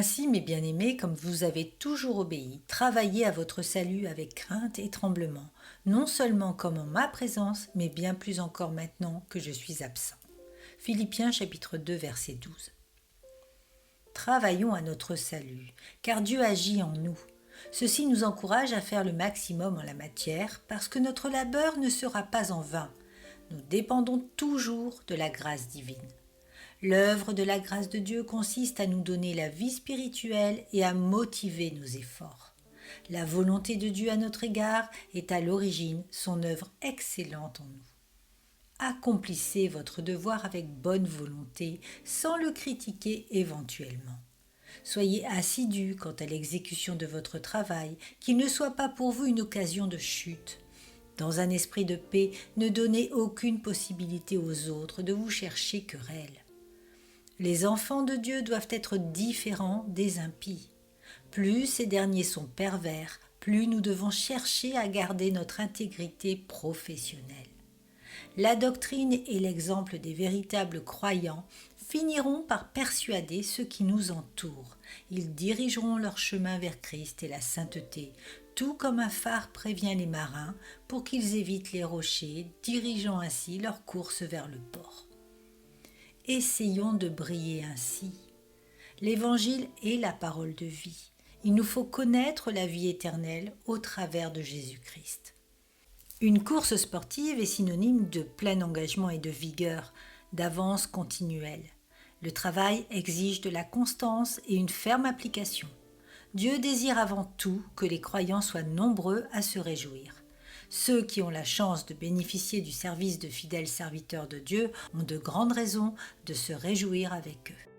Ainsi, mes bien-aimés, comme vous avez toujours obéi, travaillez à votre salut avec crainte et tremblement, non seulement comme en ma présence, mais bien plus encore maintenant que je suis absent. Philippiens chapitre 2 verset 12. Travaillons à notre salut, car Dieu agit en nous. Ceci nous encourage à faire le maximum en la matière, parce que notre labeur ne sera pas en vain. Nous dépendons toujours de la grâce divine. L'œuvre de la grâce de Dieu consiste à nous donner la vie spirituelle et à motiver nos efforts. La volonté de Dieu à notre égard est à l'origine son œuvre excellente en nous. Accomplissez votre devoir avec bonne volonté, sans le critiquer éventuellement. Soyez assidus quant à l'exécution de votre travail, qu'il ne soit pas pour vous une occasion de chute. Dans un esprit de paix, ne donnez aucune possibilité aux autres de vous chercher querelle. Les enfants de Dieu doivent être différents des impies. Plus ces derniers sont pervers, plus nous devons chercher à garder notre intégrité professionnelle. La doctrine et l'exemple des véritables croyants finiront par persuader ceux qui nous entourent. Ils dirigeront leur chemin vers Christ et la sainteté, tout comme un phare prévient les marins pour qu'ils évitent les rochers, dirigeant ainsi leur course vers le port. Essayons de briller ainsi. L'Évangile est la parole de vie. Il nous faut connaître la vie éternelle au travers de Jésus-Christ. Une course sportive est synonyme de plein engagement et de vigueur, d'avance continuelle. Le travail exige de la constance et une ferme application. Dieu désire avant tout que les croyants soient nombreux à se réjouir. Ceux qui ont la chance de bénéficier du service de fidèles serviteurs de Dieu ont de grandes raisons de se réjouir avec eux.